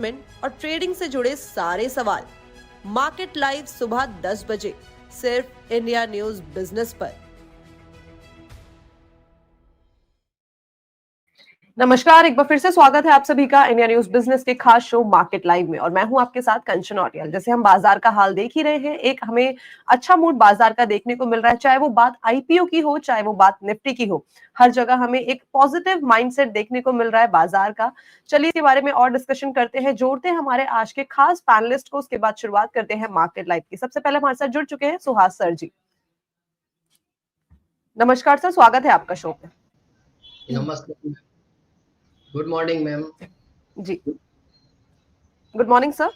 और ट्रेडिंग से जुड़े सारे सवाल मार्केट लाइव सुबह 10 बजे सिर्फ इंडिया न्यूज बिजनेस पर। नमस्कार, एक बार फिर से स्वागत है आप सभी का इंडिया न्यूज बिजनेस के खास शो मार्केट लाइव में। और मैं हूं आपके साथ कंचन औटियल। जैसे हम बाजार का हाल देख ही रहे हैं, एक हमें अच्छा मूड बाजार का देखने को मिल रहा है, चाहे वो बात आईपीओ की हो, चाहे वो बात निफ्टी की हो। हर जगह हमें एक पॉजिटिव माइंडसेट देखने को मिल रहा है बाजार का। चलिए इसके बारे में और डिस्कशन करते हैं, जोड़ते हैं हमारे आज के खास पैनलिस्ट को। उसके बाद शुरुआत करते हैं मार्केट लाइव की। सबसे पहले हमारे साथ जुड़ चुके हैं सुहास सर जी। नमस्कार सर, स्वागत है आपका शो पे। नमस्कार, गुड मॉर्निंग मैम। जी गुड मॉर्निंग सर।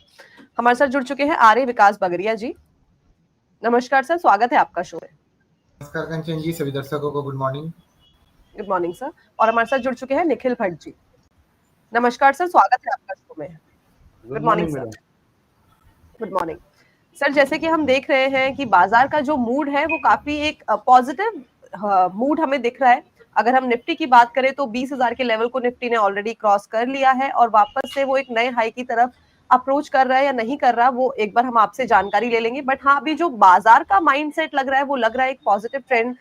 हमारे साथ जुड़ चुके हैं आर्य विकास बगरिया जी। नमस्कार सर, स्वागत है आपका शो में। नमस्कार कंचन जी, सभी दर्शकों को good morning. Good morning sir. और हमारे साथ जुड़ चुके हैं निखिल भट्ट जी। नमस्कार सर, स्वागत है आपका शो में। Good morning sir. Good morning sir. जैसे कि हम देख रहे हैं कि बाजार का जो मूड है वो काफी एक पॉजिटिव मूड हमें दिख रहा है। अगर हम निफ्टी की बात करें तो 20,000 के लेवल को निफ्टी ने ऑलरेडी क्रॉस कर लिया है और वापस से वो एक नए हाई की तरफ अप्रोच कर रहा है या नहीं कर रहा, वो एक बार हम आपसे जानकारी ले लेंगे। बट हाँ, अभी जो बाजार का माइंडसेट लग रहा है वो लग रहा है एक पॉजिटिव ट्रेंड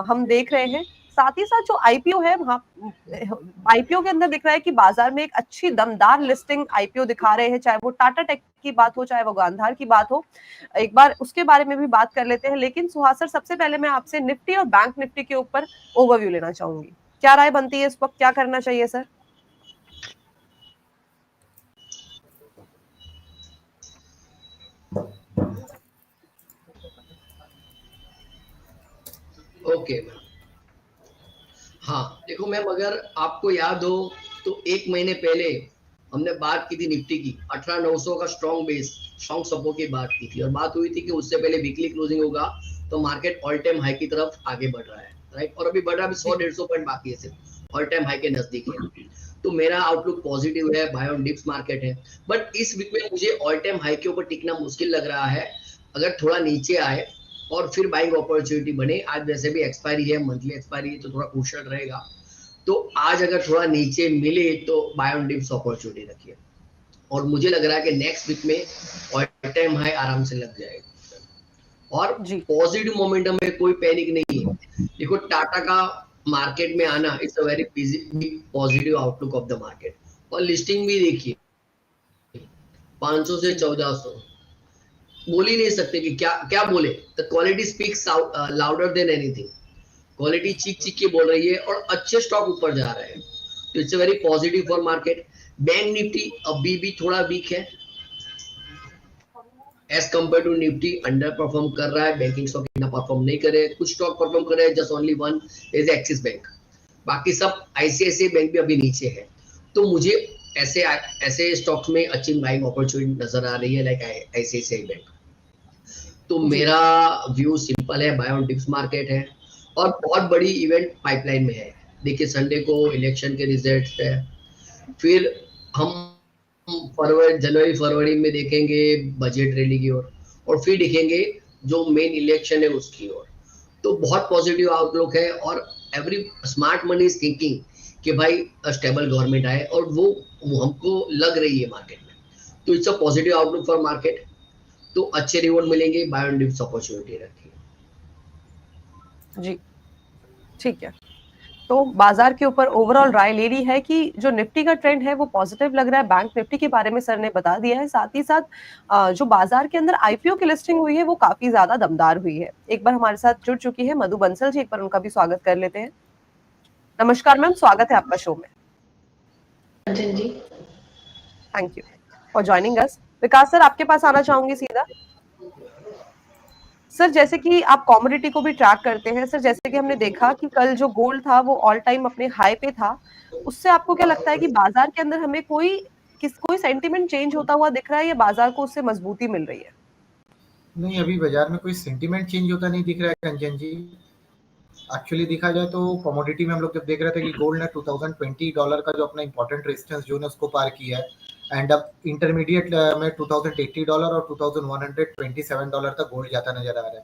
हम देख रहे हैं। साथ ही साथ जो आईपीओ है, वहां आईपीओ के अंदर दिख रहा है कि बाजार में एक अच्छी दमदार लिस्टिंग आईपीओ दिखा रहे हैं, चाहे वो टाटा टेक की बात हो, चाहे वो गांधार की बात हो। एक बार उसके बारे में भी बात कर लेते हैं। लेकिन सुहास सर, सबसे पहले मैं आपसे निफ्टी और बैंक निफ्टी के ऊपर ओवरव्यू लेना चाहूंगी। क्या राय बनती है इस वक्त, क्या करना चाहिए सर? Okay ma'am. हाँ देखो मैम, अगर आपको याद हो तो एक महीने पहले हमने बात की थी निफ्टी की 18,900 का स्ट्रॉन्ग बेस, स्ट्रॉन्ग सपोर्ट की बात की थी और बात हुई थी कि उससे पहले वीकली क्लोजिंग होगा तो मार्केट ऑल टाइम हाई की तरफ आगे बढ़ रहा है, राइट। और अभी बढ़ रहा है, 100-150 पॉइंट बाकी है, सिर्फ ऑल टाइम हाई के नजदीक है। तो मेरा आउटलुक पॉजिटिव है, बाय ऑन डिप्स मार्केट है। बट इस वीक में मुझे ऑल टाइम हाई के ऊपर टिकना मुश्किल लग रहा है। अगर थोड़ा नीचे आए और फिर बाइंग अपॉर्चुनिटी बने, आज वैसे भी एक्सपायरी है, मंथली एक्सपायरी है, तो थोड़ा कुशल रहेगा। तो आज अगर थोड़ा नीचे मिले तो बाय ऑन डिप्स अपॉर्चुनिटी रखिए। और मुझे लग रहा है कि नेक्स्ट वीक में ऑल टाइम हाई आराम से लग जाएगा और पॉजिटिव मोमेंटम में कोई पैनिक नहीं है। देखो टाटा का मार्केट में आना it's a very positive outlook of the market. और लिस्टिंग भी देखिए 500 से 1400, बोल ही नहीं सकते कि क्या क्या बोले। The quality speaks louder than anything. Quality चीख चीख के बोल रही है और अच्छे स्टॉक ऊपर जा रहे हैं, तो it's a very positive for market. Bank Nifty अभी भी थोड़ा वीक है as compare to Nifty, underperform कर रहा है। बैंकिंग स्टॉक इतना परफॉर्म नहीं करे, कुछ स्टॉक परफॉर्म कर रहे हैं, just only one is axis bank. बाकी सब आईसीआईसीआई बैंक भी अभी नीचे है। तो मुझे ऐसे ऐसे स्टॉक्स में अच्छी बाइंग अपॉर्चुनिटी नजर आ रही है, लाइक आईसीआईसीआई बैंक। तो मेरा व्यू सिंपल है, बाय ऑन डिप्स मार्केट है और बहुत बड़ी इवेंट पाइपलाइन में है। देखिए संडे को इलेक्शन के रिजल्ट है, फिर हम जनवरी फरवरी में देखेंगे बजट रैली की ओर, और फिर देखेंगे जो मेन इलेक्शन है उसकी ओर। तो बहुत पॉजिटिव आउटलुक है और every smart money is thinking कि भाई स्टेबल गवर्नमेंट आए, और वो हमको लग रही है मार्केट में। तो it's a positive outlook for market. तो अच्छे रिवॉर्ड मिलेंगे, बाय ऑन डिप्स अपॉर्चुनिटी रखिए। जी ठीक है। तो बाजार के ऊपर ओवरऑल राय ले ली है कि जो निफ्टी का ट्रेंड है वो पॉजिटिव लग रहा है। बैंक निफ्टी के बारे में सर ने बता दिया है। साथ ही साथ जो बाजार के अंदर आईपीओ की लिस्टिंग हुई है वो काफी ज्यादा दमदार हुई है। एक बार हमारे साथ जुड़ चुकी है मधु बंसल जी, एक बार उनका भी स्वागत कर लेते हैं। नमस्कार मैम, स्वागत है आपका शो में। जी thank you for joining us. Vikas sir, आपके पास आना चाहूंगी सीधा। सर जैसे कि आप कॉमोडिटी को भी ट्रैक करते हैं सर, जैसे कि हमने देखा कि कल जो गोल्ड था वो ऑल टाइम अपने हाई पे था, उससे आपको क्या लगता है कि बाजार के अंदर हमें कोई सेंटीमेंट चेंज होता हुआ दिख रहा है या बाजार को उससे मजबूती मिल रही है? नहीं, अभी बाजार में कोई सेंटीमेंट चेंज होता नहीं दिख रहा है कंचन जी। एक्चुअली देखा जाए तो कमोडिटी में हम लोग जब देख रहे थे कि गोल्ड ने $2020 का जो अपना इंपॉर्टेंट रेजिस्टेंस जोन है उसको पार किया है, एंड अब इंटरमीडिएट में $2080 और $2127 तक गोल्ड जाता नजर आ रहा है।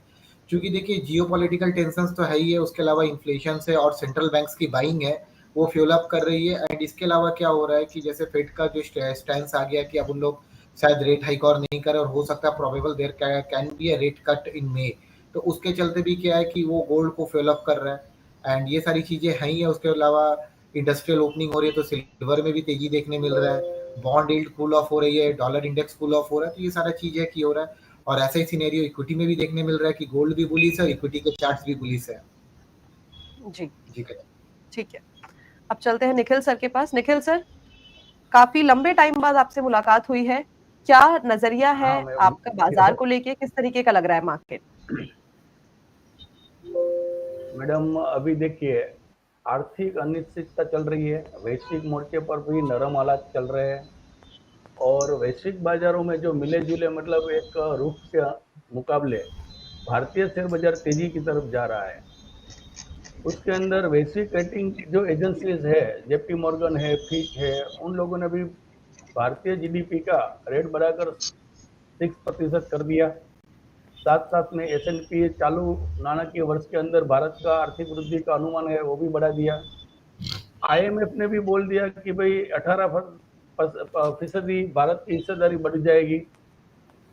क्योंकि देखिए जियोपॉलिटिकल टेंशंस तो है ही है, उसके अलावा इन्फ्लेशन से और सेंट्रल बैंक्स की बाइंग है, वो फ्यूल अप कर रही है। एंड इसके अलावा क्या हो रहा है कि जैसे फेड का जो स्टैंस आ गया कि अब उन लोग शायद रेट हाइक और नहीं करे, और हो सकता है probable there can be a rate cut in May, तो उसके चलते भी क्या है कि वो गोल्ड को फ्यूल अप कर रहा है। एंड ये सारी चीजें हैं ही है। उसके अलावा इंडस्ट्रियल ओपनिंग हो रही है तो सिल्वर में भी तेजी देखने मिल रहा है, बॉन्ड यील्ड कूल ऑफ हो रही है, डॉलर इंडेक्स कूल ऑफ हो रहा है, तो ये सारा चीज है कि हो रहा है। और ऐसा ही सिनेरियो इक्विटी में भी देखने मिल रहा है कि गोल्ड भी बुलिश है, इक्विटी के चार्ट्स भी बुलिश है। जी जी ठीक है, अब चलते हैं निखिल सर के पास। निखिल सर, काफी लंबे टाइम बाद आपसे मुलाकात हुई है, क्या नजरिया है आपका बाजार को लेके, किस तरीके का लग रहा है मार्केट? मैडम अभी देखिए, आर्थिक अनिश्चितता चल रही है, वैश्विक मोर्चे पर भी नरम हालात चल रहे हैं, और वैश्विक बाजारों में जो मिले जुले मतलब एक रुख के मुकाबले भारतीय शेयर बाजार तेजी की तरफ जा रहा है। उसके अंदर वैश्विक रेटिंग जो एजेंसीज है, जेपी मॉर्गन है, फिच है, उन लोगों ने भी भारतीय जीडीपी का रेट बढ़ाकर 6% कर दिया। साथ साथ में S&P चालू नाणकीय वर्ष के अंदर भारत का आर्थिक वृद्धि का अनुमान है वो भी बढ़ा दिया। IMF ने भी बोल दिया कि भाई 18% भारत की हिस्सेदारी बढ़ जाएगी।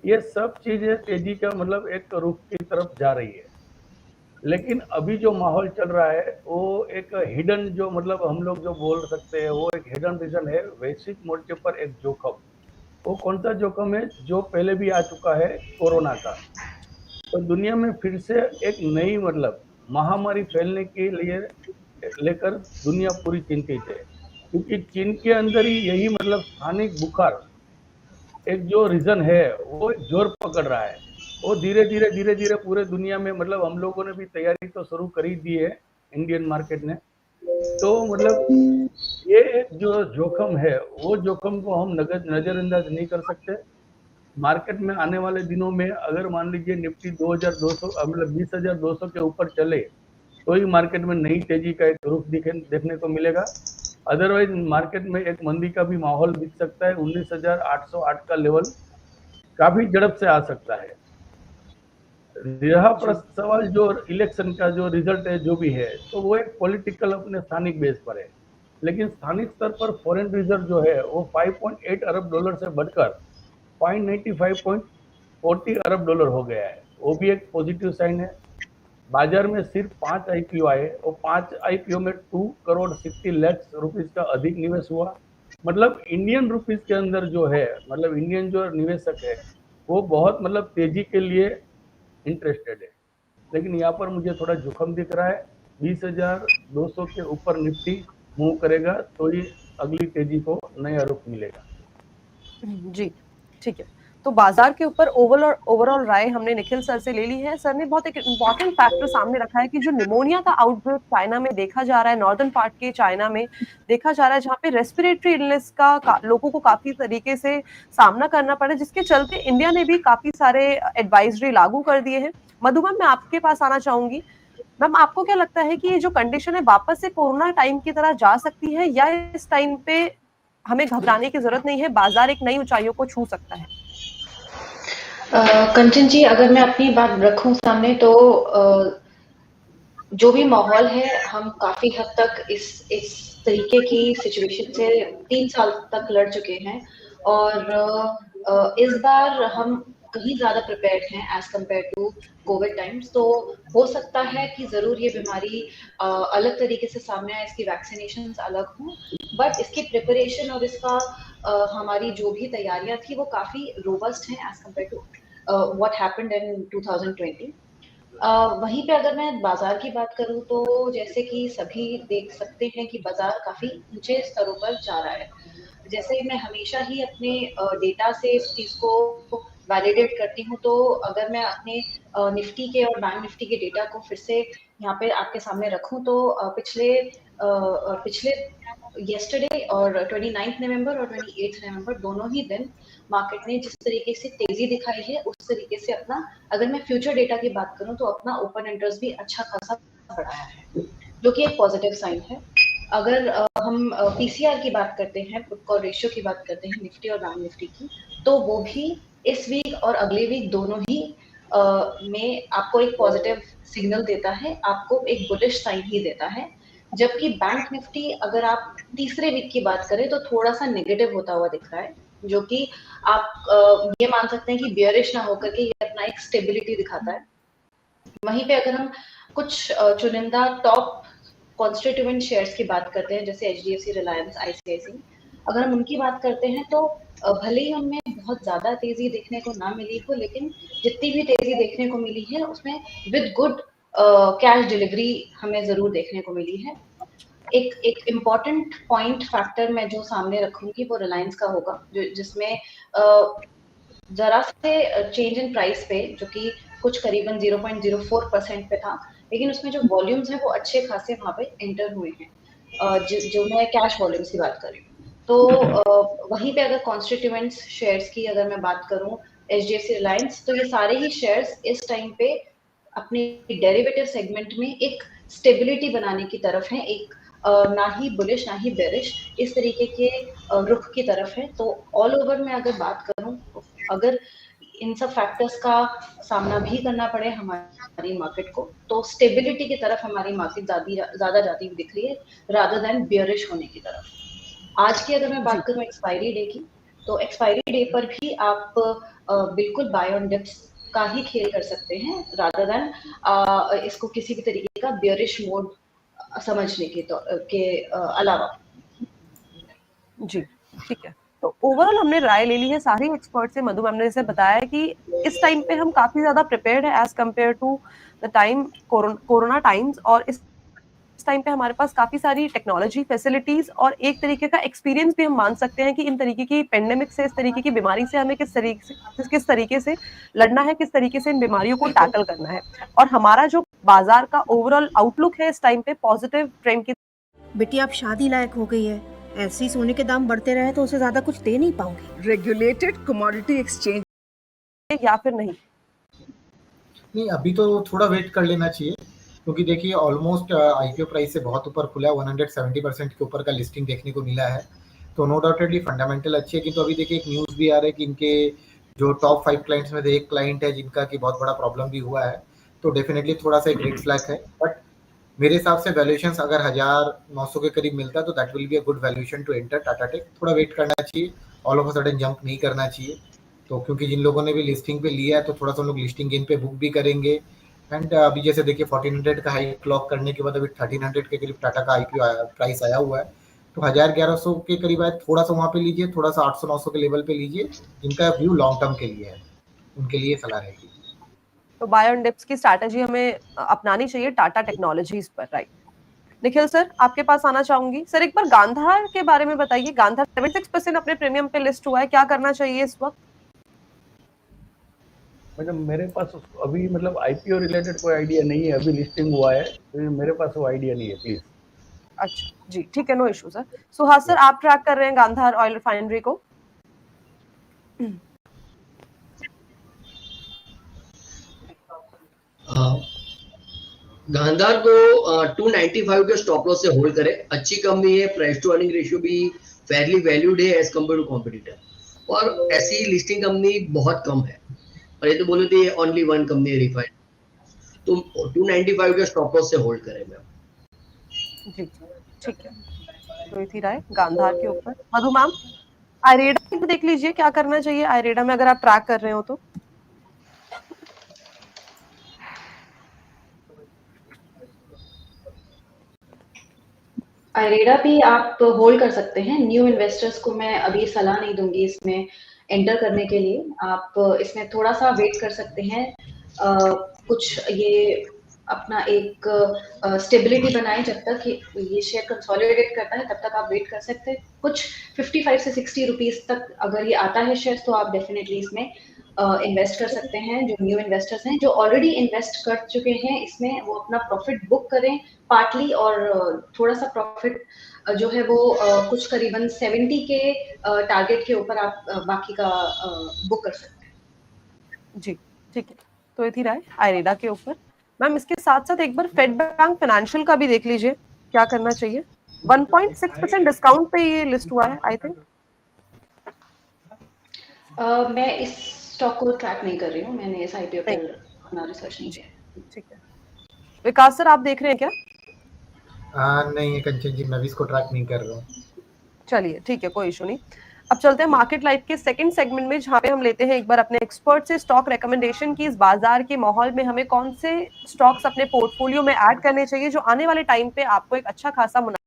ये सब चीजें तेजी का मतलब एक रुख की तरफ जा रही है। लेकिन अभी जो माहौल चल रहा है वो एक हिडन, जो मतलब हम लोग जो बोल सकते हैं वो एक हिडन रीजन है वैश्विक मोर्चे पर एक जोखिम। वो कौन सा जोखिम है? जो पहले भी आ चुका है, कोरोना का। तो दुनिया में फिर से एक नई मतलब महामारी फैलने के लिए लेकर दुनिया पूरी चिंतित है, क्योंकि चीन के अंदर ही यही मतलब स्थानिक बुखार एक जो रीजन है वो जोर पकड़ रहा है। वो धीरे धीरे पूरे दुनिया में मतलब हम लोगों ने भी तैयारी तो शुरू कर ही दी है, इंडियन मार्केट ने। तो मतलब ये एक जो जोखिम है वो जोखिम को हम नजरअंदाज नहीं कर सकते। मार्केट में आने वाले दिनों में अगर मान लीजिए निफ्टी 2200 मतलब 20,200 के ऊपर चले तो ही मार्केट में नई तेजी का एक रुख देखने को मिलेगा। अदरवाइज मार्केट में एक मंदी का भी माहौल दिख सकता है। 19,808 का लेवल काफी झड़प से आ सकता है। रहा सवाल जो इलेक्शन का जो रिजल्ट है जो भी है, तो वो एक पॉलिटिकल अपने स्थानिक बेस पर है, लेकिन स्थानिक स्तर पर फॉरेन रिजर्व जो है वो 5.8 अरब डॉलर से बढ़कर 595.40 अरब डॉलर हो गया है। वो भी एक पॉजिटिव साइन है। बाजार में सिर्फ 5 IPO आए और 5 IPO में 2 करोड़ 60 लाख रुपीस का अधिक निवेश हुआ। मतलब इंडियन रुपीस के अंदर जो है मतलब इंडियन जो निवेशक है वो बहुत मतलब तेजी के लिए इंटरेस्टेड है। लेकिन यहाँ पर मुझे थोड़ा जोखिम दिख रहा है। 20,200 के ऊपर निफ्टी मूव करेगा तो ही अगली तेजी को नया रुख मिलेगा। जी ठीक है, तो बाजार के ऊपर ओवरऑल राय हमने निखिल सर से ले ली है। सर ने बहुत एक इम्पॉर्टेंट फैक्टर सामने रखा है कि जो निमोनिया का आउटब्रेक चाइना में देखा जा रहा है, नॉर्दर्न पार्ट के चाइना में देखा जा रहा है, जहाँ पे रेस्पिरेटरी इलनेस का लोगों को काफी तरीके से सामना करना पड़ा, जिसके चलते इंडिया ने भी काफी सारे एडवाइजरी लागू कर दिए हैं। मधुबन, मैं आपके पास आना चाहूंगी। मैम, आपको क्या लगता है कि ये जो कंडीशन है वापस से कोरोना टाइम की तरह जा सकती है, या इस टाइम पे हमें घबराने की जरूरत नहीं है, बाजार एक नई ऊंचाइयों को छू सकता है? कंचन जी, अगर मैं अपनी बात रखूं सामने तो जो भी माहौल है हम काफी हद तक इस तरीके की सिचुएशन से 3 साल तक लड़ चुके हैं, और इस बार हम कहीं ज्यादा प्रिपेयर्ड हैं as compare to Covid times. तो हो सकता है कि जरूर ये बीमारी अलग तरीके से सामने आए, इसकी वैक्सीनेशन अलग हों, बट इसकी प्रिपरेशन और इसका हमारी जो भी तैयारियां थी वो काफी रोबस्ट हैं as compare to what happened in 2020। वहीं पे अगर मैं बाजार की बात करूं तो जैसे कि सभी देख सकते हैं कि बाजार काफी ऊंचे स्तरों पर जा रहा है। जैसे मैं हमेशा ही अपने डेटा से इस चीज को वैलिडेट करती हूँ, तो अगर मैं अपने निफ्टी के और बैंक निफ्टी के डेटा को फिर से यहाँ पे आपके सामने रखूं तो पिछले येस्टरडे और 29 नवंबर और 28 नवंबर दोनों ही दिन मार्केट ने जिस तरीके से तेजी दिखाई है उस तरीके से अपना, अगर मैं फ्यूचर डेटा की बात करूं तो अपना ओपन इंटरेस्ट भी अच्छा खासा बढ़ाया है, जो कि एक पॉजिटिव साइन है। अगर हम पीसीआर की बात करते हैं, पुट कॉल रेशियो की बात करते हैं निफ्टी और बैंक निफ्टी की, तो वो भी इस वीक और अगले वीक दोनों ही में आपको एक पॉजिटिव सिग्नल देता है, आपको एक बुलिश साइन ही देता है। जबकि बैंक निफ्टी अगर आप तीसरे वीक की बात करें तो थोड़ा सा नेगेटिव होता हुआ दिख रहा है, जो कि आप ये मान सकते हैं कि बियरिश ना होकर के ये अपना एक स्टेबिलिटी दिखाता है। वहीं पे अगर हम कुछ चुनिंदा टॉप कॉन्स्टिट्यूएंट शेयर्स की बात करते हैं, जैसे एचडीएफसी, रिलायंस, आईसीआईसी, अगर हम उनकी बात करते हैं तो भले ही उनमें बहुत ज्यादा तेजी देखने को ना मिली हो, लेकिन जितनी भी तेजी देखने को मिली है उसमें विद गुड कैश डिलीवरी हमें जरूर देखने को मिली है। एक इम्पॉर्टेंट पॉइंट फैक्टर मैं जो सामने रखूंगी वो रिलायंस का होगा, जिसमें जरा से चेंज इन प्राइस पे, जो कि कुछ करीबन 0.04% पे था, लेकिन उसमें जो वॉल्यूम्स हैं वो अच्छे खासे वहाँ पे एंटर हुए हैं, जो मैं कैश वॉल्यूम्स की बात कर रही हूँ। तो वहीं पे अगर कॉन्स्टिट्यूएंट्स शेयर्स की अगर मैं बात करूँ, एचडीएफसी, रिलायंस, तो ये सारे ही शेयर्स इस टाइम पे अपने डेरिवेटिव सेगमेंट में एक स्टेबिलिटी बनाने की तरफ है, एक ना ही बुलिश ना ही बेरिश, इस तरीके के रुख की तरफ है। तो ऑल ओवर में अगर बात करूं, अगर इन सब फैक्टर्स का सामना भी करना पड़े हमारी मार्केट को, तो स्टेबिलिटी की तरफ हमारी मार्केट ज्यादा जाती हुई दिख रही है, रादर देन बियरिश होने की तरफ। आज की अगर मैं बात करूं एक्सपायरी डे की, तो एक्सपायरी डे पर भी आप बिल्कुल बाय ऑन डिप्स का ही खेल कर सकते हैं, रादर देन इसको किसी भी तरीके का बियरिश मोड समझने के अलावा। जी, ठीक है। तो ओवरऑल हमने राय ले ली है सारे एक्सपर्ट से। मधु मैम ने जैसे बताया कि इस टाइम पे हम काफी ज्यादा प्रिपेयर्ड है as compare to the time corona times, और इस टाइम पे हमारे पास काफी सारी टेक्नोलॉजी फैसिलिटीज और एक तरीके का एक्सपीरियंस भी हम मान सकते हैं कि इन तरीके की पेंडेमिक से, इस तरीके की बीमारी से हमें किस तरीके से लड़ना है, किस तरीके से इन बीमारियों को टैकल करना है। और हमारा जो बाजार का ओवरऑल आउटलुक है इस टाइम पे पॉजिटिव ट्रेंड की। बेटी आप शादी लायक हो गई है, ऐसे ही सोने के दाम बढ़ते रहे तो उसे ज्यादा कुछ दे नहीं पाओगे। रेगुलेटेड कमोडिटी एक्सचेंज या फिर नहीं, अभी तो थोड़ा वेट कर लेना चाहिए, क्योंकि देखिए ऑलमोस्ट आईपीओ प्राइस से बहुत ऊपर खुला है, 170% के ऊपर का लिस्टिंग देखने को मिला है, तो नो डाउटेडली फंडामेंटल अच्छी है। किंतु अभी देखिए एक न्यूज़ भी आ रहा है कि इनके जो टॉप 5 क्लाइंट्स में से एक क्लाइंट है जिनका कि बहुत बड़ा प्रॉब्लम भी हुआ है, तो डेफिनेटली थोड़ा सा एक रेड फ्लैग है। बट मेरे हिसाब से वैल्यूएशंस अगर 1900 के करीब मिलता है तो that will be a good valuation to enter Tata tech. थोड़ा वेट करना चाहिए, all of a sudden jump नहीं करना चाहिए। तो क्योंकि जिन लोगों ने भी लिस्टिंग पे लिया है तो थोड़ा सा लोग लिस्टिंग गेन पे बुक भी करेंगे। एंड अभी जैसे देखिए 1400 का हाई क्लॉक करने के बाद अभी 1300 के करीब टाटा का आईपीओ प्राइस आया हुआ है, तो 1100 के करीब आए, थोड़ा सा वहाँ पे लीजिए, थोड़ा सा 800-900 के लेवल पे लीजिए। जिनका व्यू लॉन्ग टर्म के लिए है उनके लिए सलाह रहेगी। तो बाय ऑन डिप्स की स्ट्रैटेजी हमें अपनानी चाहिए टाटा टेक्नोलॉजीज पर, राइट। निखिल सर, आपके पास आना चाहूंगी। सर एक बार गांधार के बारे में बताइए। गांधार 76% अपने प्रीमियम पे लिस्ट हुआ है, क्या करना चाहिए इस वक्त? मतलब मेरे पास अभी मतलब आईपीओ रिलेटेड कोई आइडिया नहीं है, अभी लिस्टिंग हुआ है तो मेरे पास वो आइडिया नहीं है, प्लीज। अच्छा जी, ठीक है, no issue sir. Suhas sir, आप ट्रैक कर रहे हैं गांधार ऑयल रिफाइनरी को? गांधार को 295 के स्टॉप लॉस से होल्ड करें। अच्छी कंपनी है, प्राइस टू अर्निंग रेशियो भी फेयरली वैल्यूड है एज कम्पेयर टू कॉम्पिटिटर, और ऐसी लिस्टिंग कंपनी बहुत कम है, और ये तो बोले थे ओनली वन कंपनी है रिफाइंड, तो 295 के स्टॉप लॉस से होल्ड करें मैम। जी ठीक है, तो ये थी राय गांधार के ऊपर। मधु मैम, आयरेडा भी देख लीजिए, क्या करना चाहिए आयरेडा में अगर आप ट्रैक कर रहे हो तो? आयरेडा भी आप होल्ड कर सकते हैं। न्यू इन्वेस्टर्स को मैं अभी सलाह नहीं दूंगी इसमें एंटर करने के लिए। आप इसमें थोड़ा सा वेट कर सकते हैं, कुछ ये अपना एक स्टेबिलिटी बनाए, जब तक ये शेयर कंसोलिडेट करता है तब तक आप वेट कर सकते हैं। कुछ 55 से 60 रुपीज तक अगर ये आता है शेयर, तो आप डेफिनेटली इसमें इन्वेस्ट कर सकते हैं। जो न्यू इन्वेस्टर्स हैं, जो ऑलरेडी इन्वेस्ट कर चुके हैं इसमें, वो अपना प्रॉफिट बुक करें पार्टली, और थोड़ा सा प्रॉफिट जो है वो कुछ करीबन 70 के टारगेट के ऊपर आप बाकी का बुक कर सकते हैं। जी ठीक है, तो ये थी राय आयरेडा के ऊपर। मैम इसके साथ साथ एक बार फेड बैंक फाइनेंशियल का भी देख लीजिए, क्या करना चाहिए। 1.6% डिस्काउंट पे ये लिस्ट हुआ है आई थिंक। मैं इस स्टॉक को ट्रैक नहीं कर रही हूँ, मैंने इस आईपीओ पर अपना रिसर्च नहीं किया। ठीक है, विकास सर आप देख रहे हैं क्या? नहीं कंचन जी, मैं भी इसको ट्रैक नहीं कर रहा हूँ। चलिए ठीक है, कोई इशू नहीं। अब चलते हैं मार्केट लाइफ के सेकंड सेगमेंट में, जहाँ पे हम लेते हैं एक बार अपने एक्सपर्ट से स्टॉक रिकमेंडेशन की। इस बाजार के माहौल में हमें कौन से स्टॉक्स अपने पोर्टफोलियो में ऐड करने चाहिए जो आने वाले टाइम पे आपको एक अच्छा खासा